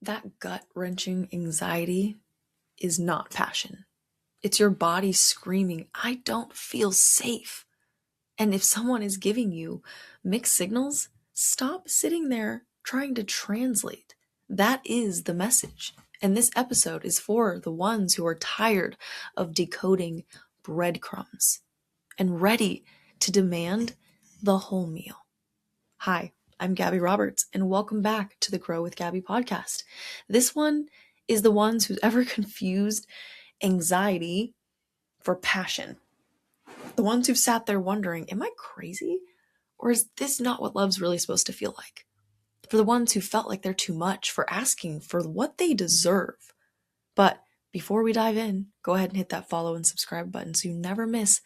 That gut-wrenching anxiety is not passion. It's your body screaming, I don't feel safe. And if someone is giving you mixed signals, stop sitting there trying to translate. That is the message. And this episode is for the ones who are tired of decoding breadcrumbs and ready to demand the whole meal. Hi, I'm Gabby Roberts, and welcome back to the Grow with Gabby podcast. This one is the ones who's ever confused anxiety for passion. The ones who've sat there wondering, am I crazy? Or is this not what love's really supposed to feel like? For the ones who felt like they're too much, for asking for what they deserve. But before we dive in, go ahead and hit that follow and subscribe button so you never miss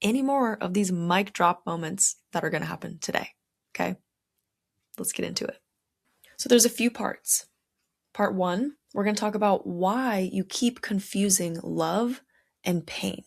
any more of these mic drop moments that are going to happen today. Okay? Let's get into it. So there's a few parts. Part one, we're going to talk about why you keep confusing love and pain.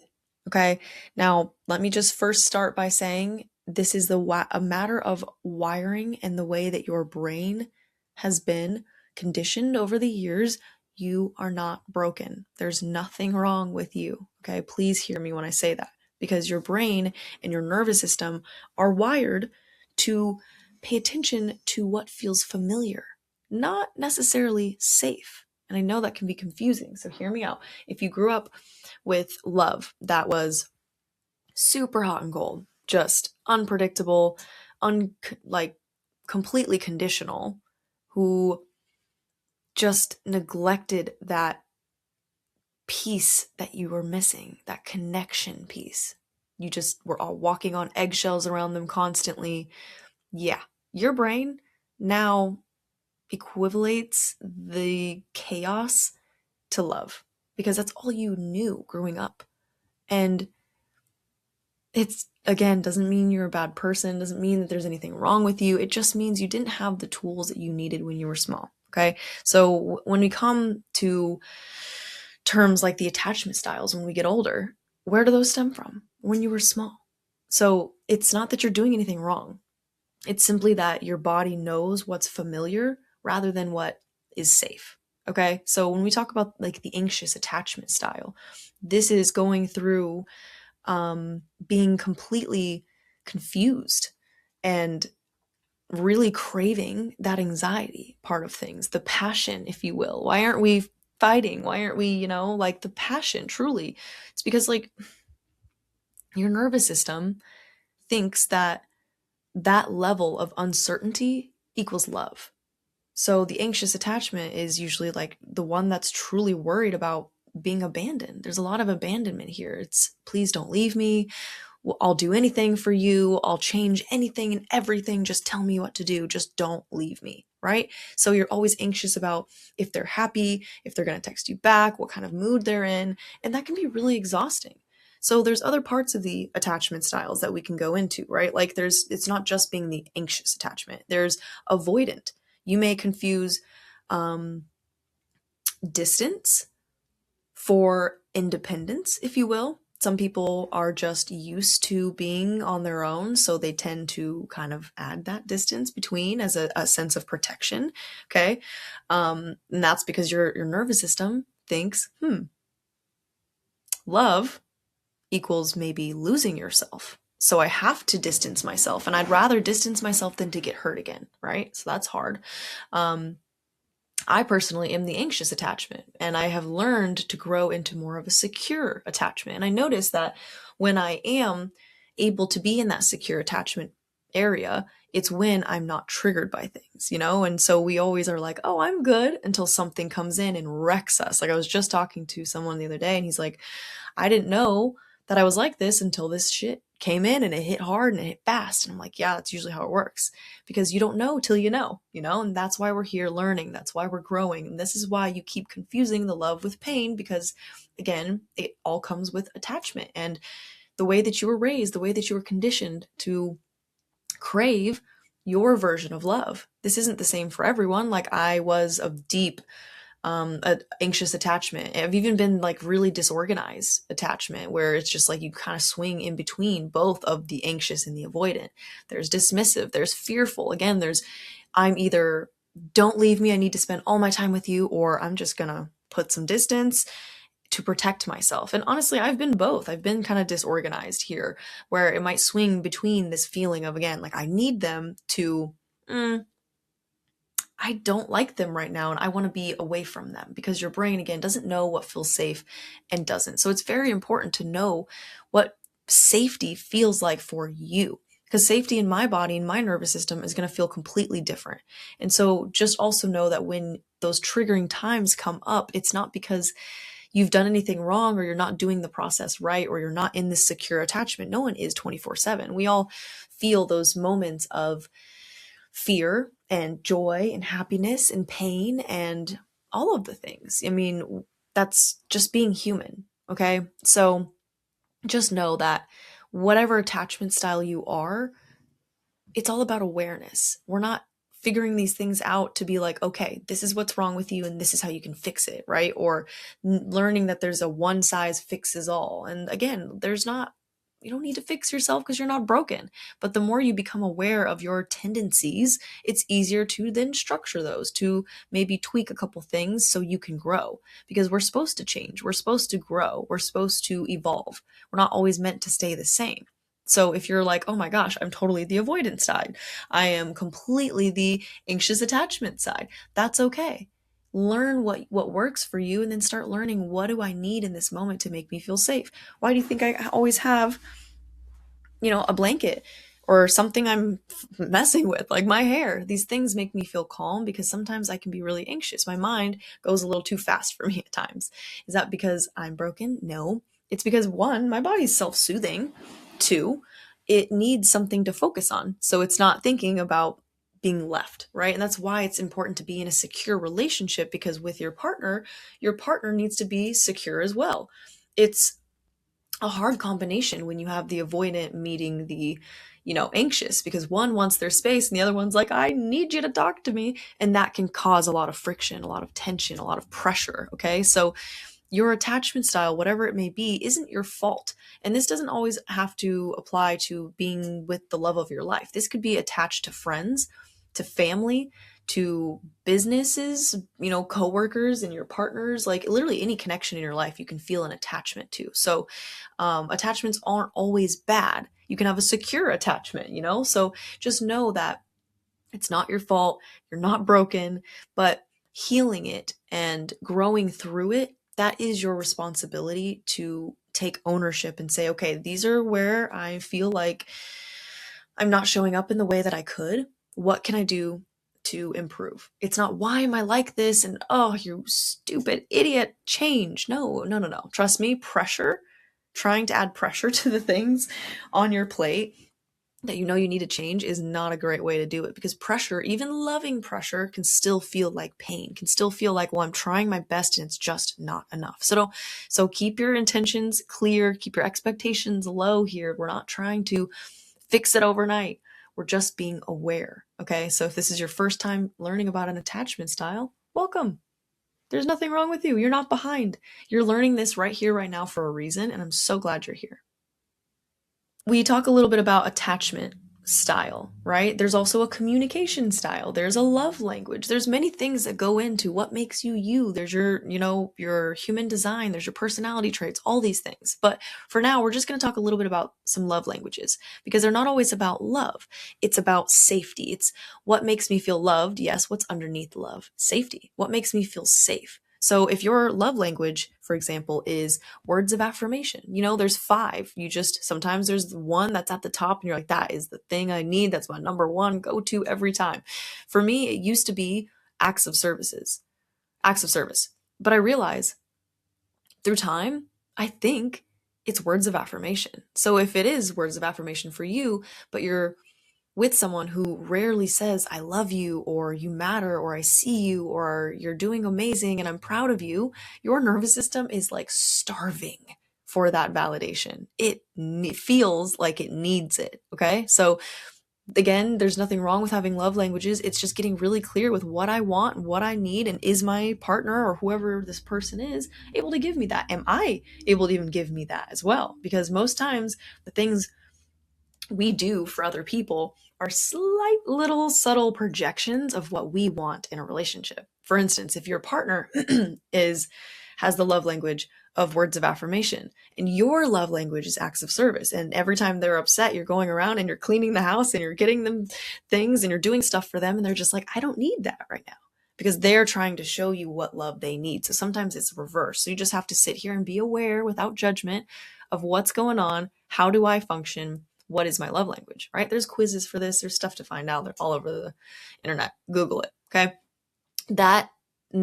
Okay. Now, let me just first start by saying this is a matter of wiring and the way that your brain has been conditioned over the years. You are not broken. There's nothing wrong with you. Okay. Please hear me when I say that, because your brain and your nervous system are wired to pay attention to what feels familiar, not necessarily safe. And I know that can be confusing. So hear me out. If you grew up with love that was super hot and cold, just unpredictable, completely conditional, who just neglected that piece that you were missing, that connection piece. You just were all walking on eggshells around them constantly. Yeah, your brain now equivalates the chaos to love, because that's all you knew growing up. And it's, again, doesn't mean you're a bad person, doesn't mean that there's anything wrong with you. It just means you didn't have the tools that you needed when you were small. Okay. So when we come to terms like the attachment styles, when we get older, where do those stem from? When you were small. So it's not that you're doing anything wrong. It's simply that your body knows what's familiar rather than what is safe. Okay. So when we talk about like the anxious attachment style, this is going through being completely confused and really craving that anxiety part of things, the passion, if you will. Why aren't we fighting? Why aren't we, like the passion truly? It's because like your nervous system thinks that level of uncertainty equals love. So the anxious attachment is usually like the one that's truly worried about being abandoned. There's a lot of abandonment here. It's please don't leave me. I'll do anything for you. I'll change anything and everything. Just tell me what to do. Just don't leave me. Right? So you're always anxious about if they're happy, if they're going to text you back, what kind of mood they're in. And that can be really exhausting. So there's other parts of the attachment styles that we can go into, right? Like it's not just being the anxious attachment. There's avoidant. You may confuse distance for independence, if you will. Some people are just used to being on their own, so they tend to kind of add that distance between as a sense of protection, okay? And that's because your nervous system thinks, love equals maybe losing yourself. So I have to distance myself, and I'd rather distance myself than to get hurt again, right? So that's hard. I personally am the anxious attachment, and I have learned to grow into more of a secure attachment. And I notice that when I am able to be in that secure attachment area, it's when I'm not triggered by things, And so we always are like, oh, I'm good, until something comes in and wrecks us. Like I was just talking to someone the other day, and he's like, I didn't know that I was like this until this shit came in and it hit hard and it hit fast. And I'm like, yeah, that's usually how it works, because you don't know till you know, and that's why we're here learning. That's why we're growing. And this is why you keep confusing the love with pain, because again, it all comes with attachment and the way that you were raised, the way that you were conditioned to crave your version of love. This isn't the same for everyone. Like I was of deep anxious attachment. I've even been like really disorganized attachment, where it's just like you kind of swing in between both of the anxious and the avoidant. There's dismissive, there's fearful. Again, I'm either don't leave me, I need to spend all my time with you, or I'm just gonna put some distance to protect myself. And honestly, I've been both. I've been kind of disorganized here, where it might swing between this feeling of, again, like I need them to, I don't like them right now and I want to be away from them, because your brain, again, doesn't know what feels safe and doesn't. So it's very important to know what safety feels like for you, because safety in my body and my nervous system is going to feel completely different. And so just also know that when those triggering times come up, it's not because you've done anything wrong or you're not doing the process right or you're not in this secure attachment. No one is 24/7. We all feel those moments of fear and joy and happiness and pain and all of the things. I mean, that's just being human. Okay. So just know that whatever attachment style you are, it's all about awareness. We're not figuring these things out to be like, okay, this is what's wrong with you and this is how you can fix it, right? Or learning that there's a one size fixes all. And again, there's not, you don't need to fix yourself because you're not broken. But the more you become aware of your tendencies, it's easier to then structure those, to maybe tweak a couple things so you can grow. Because we're supposed to change, we're supposed to grow, we're supposed to evolve. We're not always meant to stay the same. So if you're like, oh my gosh, I'm totally the avoidance side, I am completely the anxious attachment side, that's okay. Learn what works for you and then start learning, what do I need in this moment to make me feel safe? Why do you think I always have, a blanket or something I'm messing with, like my hair? These things make me feel calm because sometimes I can be really anxious. My mind goes a little too fast for me at times. Is that because I'm broken? No. It's because, one, my body's self-soothing. Two, it needs something to focus on. So it's not thinking about being left, right? And that's why it's important to be in a secure relationship, because with your partner needs to be secure as well. It's a hard combination when you have the avoidant meeting the anxious, because one wants their space and the other one's like, I need you to talk to me, and that can cause a lot of friction, a lot of tension, a lot of pressure. Okay, so your attachment style, whatever it may be, isn't your fault. And this doesn't always have to apply to being with the love of your life. This could be attached to friends, to family, to businesses, coworkers and your partners, like literally any connection in your life you can feel an attachment to. So attachments aren't always bad. You can have a secure attachment, so just know that it's not your fault. You're not broken, but healing it and growing through it, that is your responsibility to take ownership and say, okay, these are where I feel like I'm not showing up in the way that I could. What can I do to improve? It's not, why am I like this? And, oh, you stupid idiot, change. No, no, no, no. Trust me, trying to add pressure to the things on your plate that you need to change is not a great way to do it, because pressure, even loving pressure, can still feel like pain, can still feel like, well, I'm trying my best and it's just not enough. So keep your intentions clear, keep your expectations low here. We're not trying to fix it overnight. We're just being aware. Okay. So if this is your first time learning about an attachment style, welcome. There's nothing wrong with you. You're not behind. You're learning this right here, right now for a reason. And I'm so glad you're here. We talk a little bit about attachment style, right? There's also a communication style. There's a love language. There's many things that go into what makes you you. There's your human design. There's your personality traits, all these things. But for now, we're just going to talk a little bit about some love languages, because they're not always about love. It's about safety. It's what makes me feel loved. Yes, what's underneath love? Safety. What makes me feel safe? So if your love language, for example, is words of affirmation, there's 5. Sometimes there's one that's at the top and you're like, that is the thing I need. That's my number one go-to every time. For me, it used to be acts of service. But I realize through time, I think it's words of affirmation. So if it is words of affirmation for you, but you're with someone who rarely says, I love you, or you matter, or I see you, or you're doing amazing and I'm proud of you, your nervous system is like starving for that validation. It feels like it needs it. Okay. So again, there's nothing wrong with having love languages. It's just getting really clear with what I want and what I need. And is my partner or whoever this person is able to give me that? Am I able to even give me that as well? Because most times the things we do for other people are slight little subtle projections of what we want in a relationship. For instance, if your partner has the love language of words of affirmation and your love language is acts of service, and every time they're upset, you're going around and you're cleaning the house and you're getting them things and you're doing stuff for them, and they're just like, I don't need that right now, because they're trying to show you what love they need. So sometimes it's reverse. So you just have to sit here and be aware without judgment of what's going on. How do I function? What is my love language, right? There's quizzes for this. There's stuff to find out. They're all over the internet. Google it, okay? That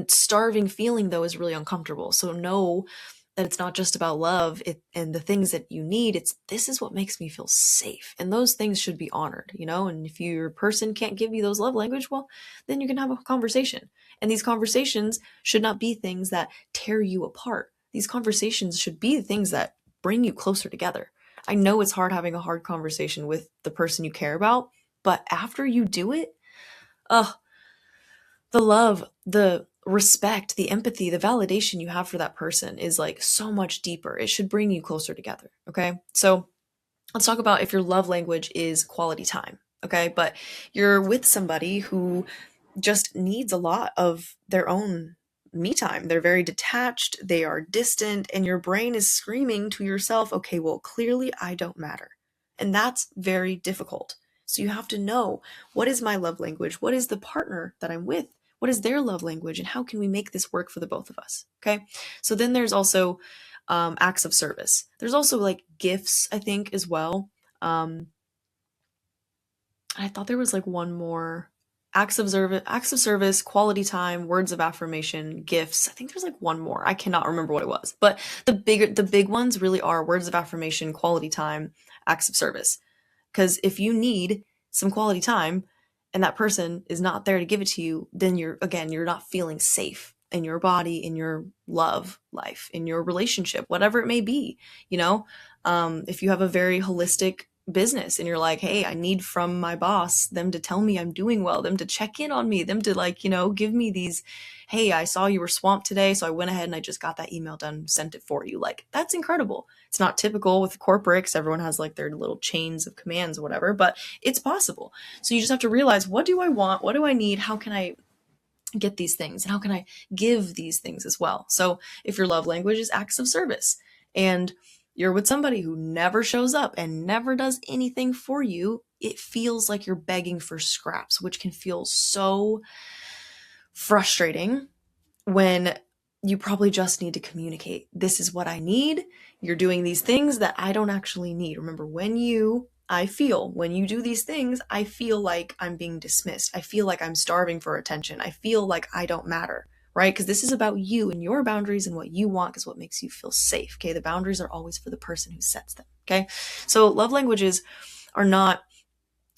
starving feeling, though, is really uncomfortable. So know that it's not just about love and the things that you need. This is what makes me feel safe. And those things should be honored, And if your person can't give you those love language, well, then you can have a conversation. And these conversations should not be things that tear you apart. These conversations should be things that bring you closer together. I know it's hard having a hard conversation with the person you care about, but after you do it, the love, the respect, the empathy, the validation you have for that person is like so much deeper. It should bring you closer together. Okay. So let's talk about if your love language is quality time. Okay. But you're with somebody who just needs a lot of their own me time. They're very detached, they are distant, and your brain is screaming to yourself, okay, well, clearly I don't matter. And that's very difficult. So you have to know, what is my love language? What is the partner that I'm with? What is their love language? And how can we make this work for the both of us? Okay. So then there's also acts of service. There's also like gifts, I think, as well. I thought there was like one more. Acts of service, quality time, words of affirmation, gifts. I think there's like one more. I cannot remember what it was. But the big ones really are words of affirmation, quality time, acts of service. Because if you need some quality time and that person is not there to give it to you, then you're not feeling safe in your body, in your love life, in your relationship, whatever it may be. If you have a very holistic business and you're like, hey, I need from my boss them to tell me I'm doing well, them to check in on me, them to give me these, hey, I saw you were swamped today, so I went ahead and I just got that email done, sent it for you. Like, that's incredible. It's not typical with corporate because everyone has like their little chains of commands or whatever, but it's possible. So you just have to realize, what do I want? What do I need? How can I get these things? And how can I give these things as well? So if your love language is acts of service and you're with somebody who never shows up and never does anything for you, it feels like you're begging for scraps, which can feel so frustrating when you probably just need to communicate. This is what I need. You're doing these things that I don't actually need. Remember, when you do these things, I feel like I'm being dismissed. I feel like I'm starving for attention. I feel like I don't matter, right? Because this is about you and your boundaries and what you want is what makes you feel safe, okay? The boundaries are always for the person who sets them, okay? So love languages are not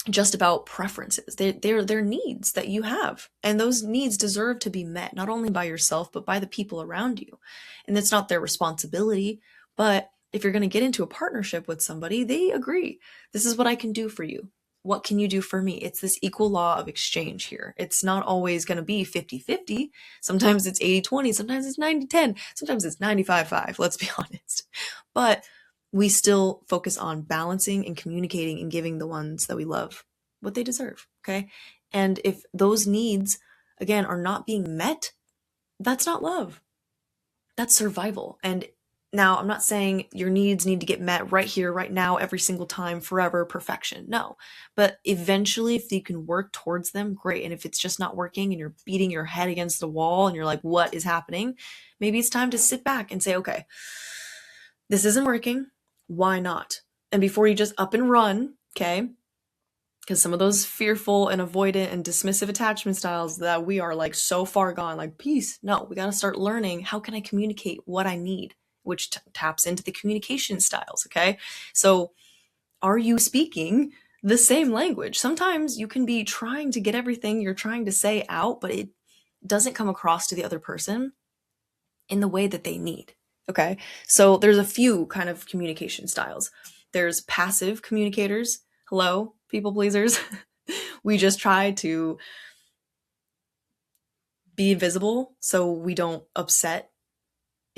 just about preferences. They're needs that you have. And those needs deserve to be met, not only by yourself, but by the people around you. And it's not their responsibility, but if you're going to get into a partnership with somebody, they agree. This is what I can do for you. What can you do for me? It's this equal law of exchange here. It's not always going to be 50-50. Sometimes it's 80-20. Sometimes it's 90-10. Sometimes it's 95-5. Let's be honest. But we still focus on balancing and communicating and giving the ones that we love what they deserve, okay? And if those needs, again, are not being met, that's not love. That's survival. And now I'm not saying your needs need to get met right here, right now, every single time, forever, perfection. No. But eventually, if you can work towards them, great. And if it's just not working and you're beating your head against the wall and you're like, what is happening? Maybe it's time to sit back and say, okay, this isn't working. Why not? And before you just up and run, okay? Because some of those fearful and avoidant and dismissive attachment styles that we are like so far gone, like peace. No, we got to start learning, how can I communicate what I need, which taps into the communication styles, okay? So are you speaking the same language? Sometimes you can be trying to get everything you're trying to say out, but it doesn't come across to the other person in the way that they need. Okay, so there's a few kind of communication styles. There's passive communicators. Hello, people pleasers. We just try to be invisible so we don't upset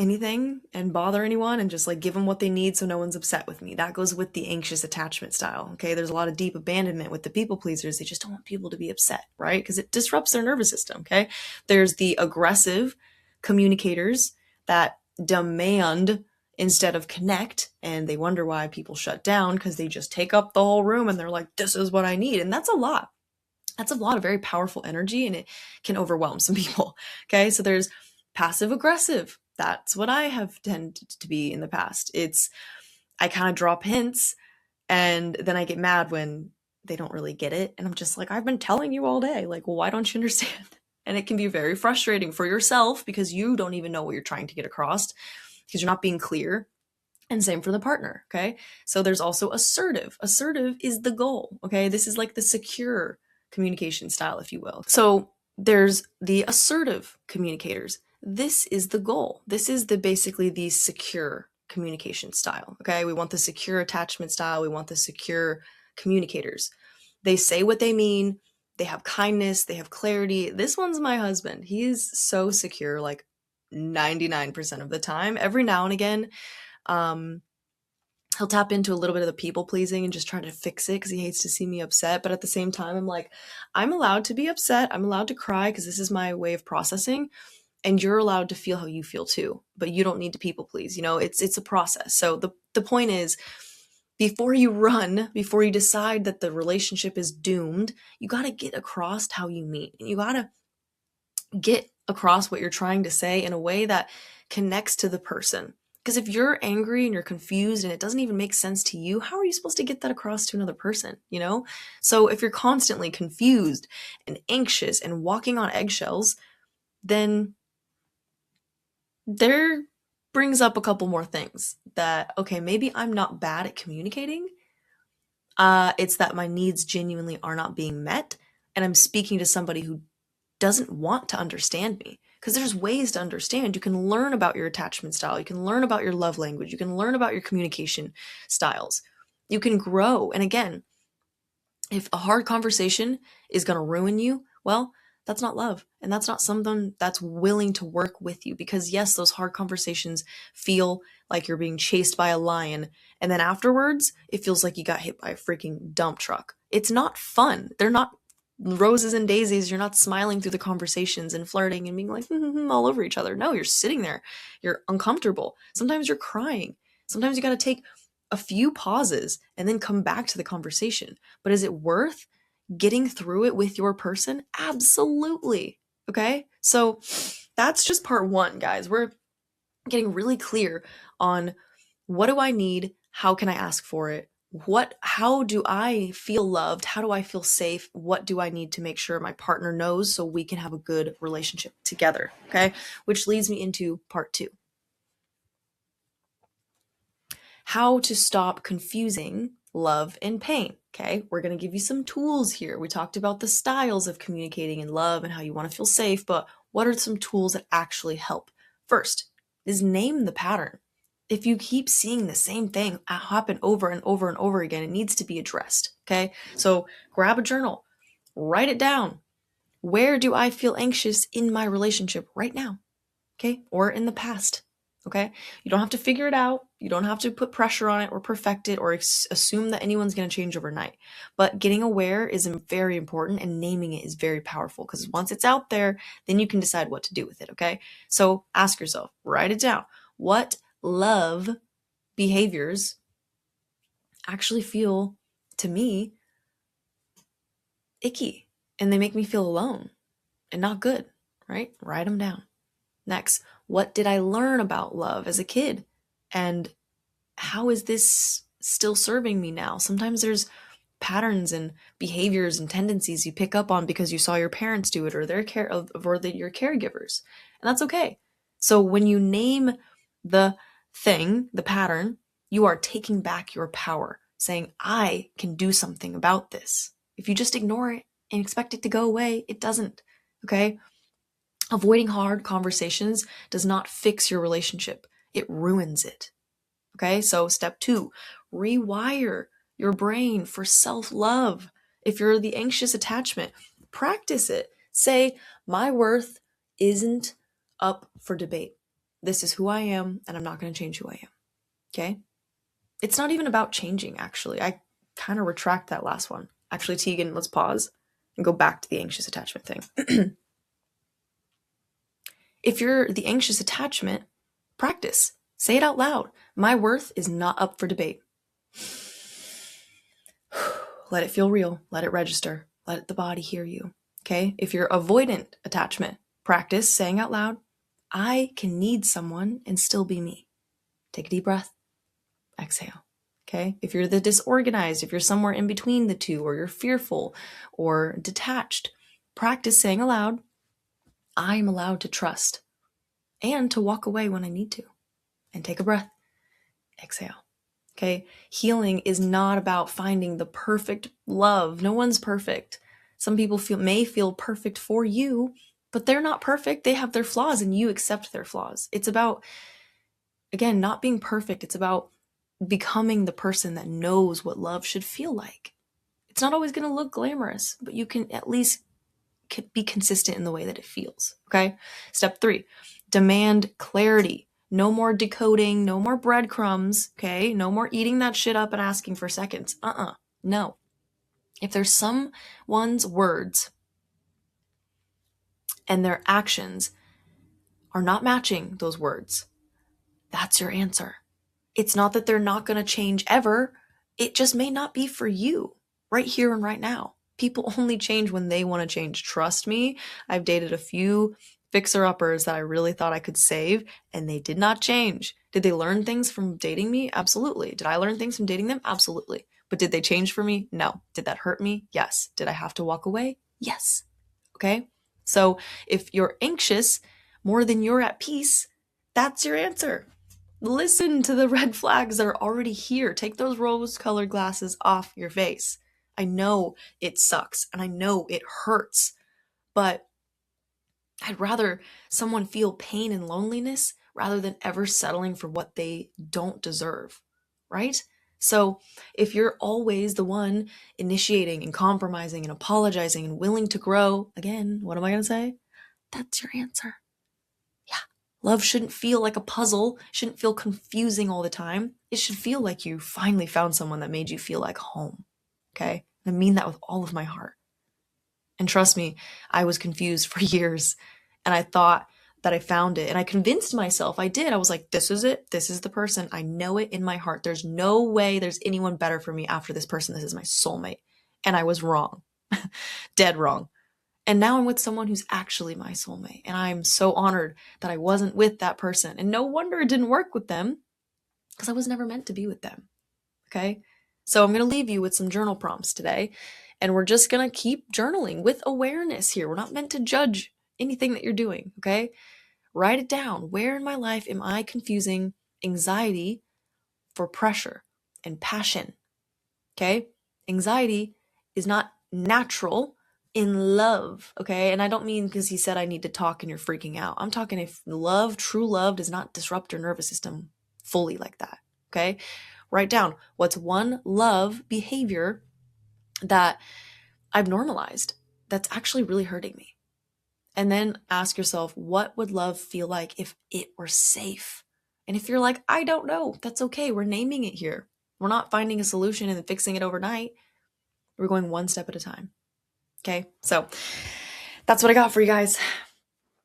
anything and bother anyone and just like give them what they need so no one's upset with me. That goes with the anxious attachment style. Okay, there's a lot of deep abandonment with the people pleasers. They just don't want people to be upset, right? Because it disrupts their nervous system. Okay, there's the aggressive communicators that demand instead of connect, and they wonder why people shut down because they just take up the whole room and they're like, this is what I need. And that's a lot of very powerful energy, and it can overwhelm some people. Okay, so there's passive aggressive. That's what I have tended to be in the past. I kind of drop hints and then I get mad when they don't really get it, and I'm just like, I've been telling you all day, like, well, why don't you understand? And it can be very frustrating for yourself because you don't even know what you're trying to get across because you're not being clear. And same for the partner. Okay, so there's also assertive. Assertive is the goal. Okay, this is like the secure communication style, if you will. So there's the assertive communicators. This is the goal. This is basically the secure communication style. Okay, we want the secure attachment style. We want the secure communicators. They say what they mean. They have kindness. They have clarity. This one's my husband. He's so secure, like 99% of the time. Every now and again, he'll tap into a little bit of the people pleasing and just try to fix it because he hates to see me upset. But at the same time, I'm like, I'm allowed to be upset. I'm allowed to cry because this is my way of processing. And you're allowed to feel how you feel too. But you don't need to people please. You know, it's a process. So the point is, before you decide that the relationship is doomed, you got to get across how you meet. And you got to get across what you're trying to say in a way that connects to the person. Because if you're angry and you're confused and it doesn't even make sense to you, how are you supposed to get that across to another person, you know? So if you're constantly confused and anxious and walking on eggshells, then there brings up a couple more things that, okay, maybe I'm not bad at communicating. It's that my needs genuinely are not being met, and I'm speaking to somebody who doesn't want to understand me. Because there's ways to understand. You can learn about your attachment style. You can learn about your love language. You can learn about your communication styles. You can grow. And again, if a hard conversation is going to ruin you, well, that's not love. And that's not someone that's willing to work with you. Because yes, those hard conversations feel like you're being chased by a lion. And then afterwards, it feels like you got hit by a freaking dump truck. It's not fun. They're not roses and daisies. You're not smiling through the conversations and flirting and being like all over each other. No, you're sitting there. You're uncomfortable. Sometimes you're crying. Sometimes you got to take a few pauses and then come back to the conversation. But is it worth getting through it with your person? Absolutely. Okay. So that's just part one, guys. We're getting really clear on what do I need? How can I ask for it? How do I feel loved? How do I feel safe? What do I need to make sure my partner knows so we can have a good relationship together? Okay. Which leads me into part two. How to stop confusing love and pain. Okay. We're going to give you some tools here. We talked about the styles of communicating in love and how you want to feel safe, but what are some tools that actually help? First is name the pattern. If you keep seeing the same thing happen over and over and over again, it needs to be addressed. Okay. So grab a journal, write it down. Where do I feel anxious in my relationship right now? Okay. Or in the past. Okay. You don't have to figure it out. You don't have to put pressure on it or perfect it or assume that anyone's going to change overnight. But getting aware is very important, and naming it is very powerful, because once it's out there, then you can decide what to do with it. Okay. So ask yourself, write it down. What love behaviors actually feel to me icky and they make me feel alone and not good, right? Write them down. Next, what did I learn about love as a kid? And how is this still serving me now? Sometimes there's patterns and behaviors and tendencies you pick up on because you saw your parents do it or your caregivers. And that's okay. So when you name the thing, the pattern, you are taking back your power, saying, I can do something about this. If you just ignore it and expect it to go away, it doesn't. Okay? Avoiding hard conversations does not fix your relationship. It ruins it. Okay, so step 2, rewire your brain for self-love. If you're the anxious attachment, practice it. Say, my worth isn't up for debate. This is who I am, and I'm not going to change who I am. Okay? It's not even about changing, actually. I kind of retract that last one. Actually, Tegan, let's pause and go back to the anxious attachment thing. If you're the anxious attachment, practice. Say it out loud. My worth is not up for debate. Let it feel real. Let it register. Let the body hear you. Okay? If you're avoidant attachment, practice saying out loud, I can need someone and still be me. Take a deep breath. Exhale. Okay? If you're the disorganized, if you're somewhere in between the two, or you're fearful or detached, practice saying aloud, I'm allowed to trust and to walk away when I need to. And take a breath. Exhale. Okay? Healing is not about finding the perfect love. No one's perfect. Some people may feel perfect for you, but they're not perfect. They have their flaws and you accept their flaws. It's about, again, not being perfect. It's about becoming the person that knows what love should feel like. It's not always going to look glamorous, but you can at least be consistent in the way that it feels. Okay? Step 3, demand clarity. No more decoding, no more breadcrumbs, okay? No more eating that shit up and asking for seconds. No. If there's someone's words and their actions are not matching those words, that's your answer. It's not that they're not going to change ever. It just may not be for you right here and right now. People only change when they want to change. Trust me, I've dated a few fixer-uppers that I really thought I could save, and they did not change. Did they learn things from dating me? Absolutely. Did I learn things from dating them? Absolutely. But did they change for me? No. Did that hurt me? Yes. Did I have to walk away? Yes. Okay? So if you're anxious more than you're at peace, that's your answer. Listen to the red flags that are already here. Take those rose-colored glasses off your face. I know it sucks and I know it hurts, but I'd rather someone feel pain and loneliness rather than ever settling for what they don't deserve, right? So if you're always the one initiating and compromising and apologizing and willing to grow, again, what am I going to say? That's your answer. Yeah. Love shouldn't feel like a puzzle, shouldn't feel confusing all the time. It should feel like you finally found someone that made you feel like home. Okay? And I mean that with all of my heart. And trust me, I was confused for years and I thought that I found it and I convinced myself I did. I was like, this is it. This is the person. I know it in my heart. There's no way there's anyone better for me after this person. This is my soulmate. And I was wrong. Dead wrong. And now I'm with someone who's actually my soulmate. And I'm so honored that I wasn't with that person. And no wonder it didn't work with them because I was never meant to be with them. Okay? So I'm going to leave you with some journal prompts today. And we're just going to keep journaling with awareness here. We're not meant to judge anything that you're doing. Okay? Write it down. Where in my life am I confusing anxiety for pressure and passion? Okay? Anxiety is not natural in love, okay? And I don't mean because he said I need to talk and you're freaking out. I'm talking if love, true love, does not disrupt your nervous system fully like that, okay? Write down what's one love behavior that I've normalized that's actually really hurting me. And then ask yourself, what would love feel like if it were safe? And if you're like, I don't know, that's okay. We're naming it here. We're not finding a solution and fixing it overnight. We're going one step at a time. Okay, so that's what I got for you guys.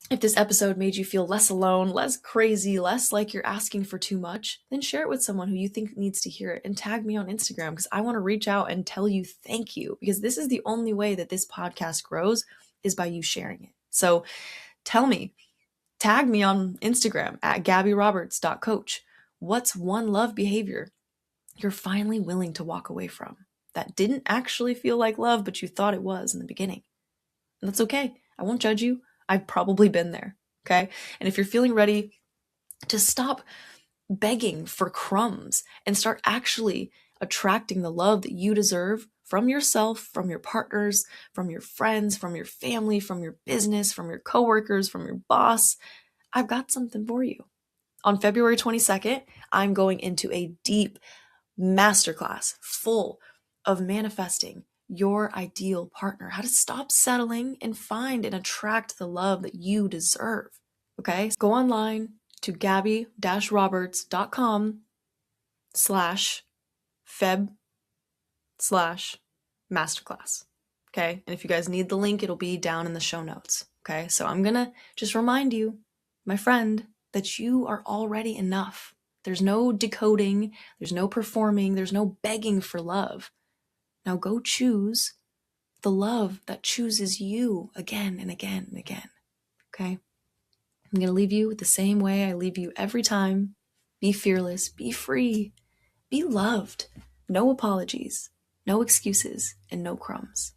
If this episode made you feel less alone, less crazy, less like you're asking for too much, then share it with someone who you think needs to hear it and tag me on Instagram because I want to reach out and tell you thank you because this is the only way that this podcast grows is by you sharing it. So tell me, tag me on Instagram at gabbyroberts.coach. What's one love behavior you're finally willing to walk away from that didn't actually feel like love, but you thought it was in the beginning? And that's okay. I won't judge you. I've probably been there. Okay. And if you're feeling ready to stop begging for crumbs and start actually attracting the love that you deserve from yourself, from your partners, from your friends, from your family, from your business, from your coworkers, from your boss, I've got something for you. On February 22nd, I'm going into a deep masterclass full of manifesting your ideal partner, how to stop settling and find and attract the love that you deserve. Okay? Go online, to gabby-roberts.com/feb/masterclass. Okay. And if you guys need the link, it'll be down in the show notes. Okay. So I'm going to just remind you, my friend, that you are already enough. There's no decoding, there's no performing, there's no begging for love. Now go choose the love that chooses you again and again and again. Okay? I'm going to leave you the same way I leave you every time. Be fearless, be free, be loved. No apologies, no excuses, and no crumbs.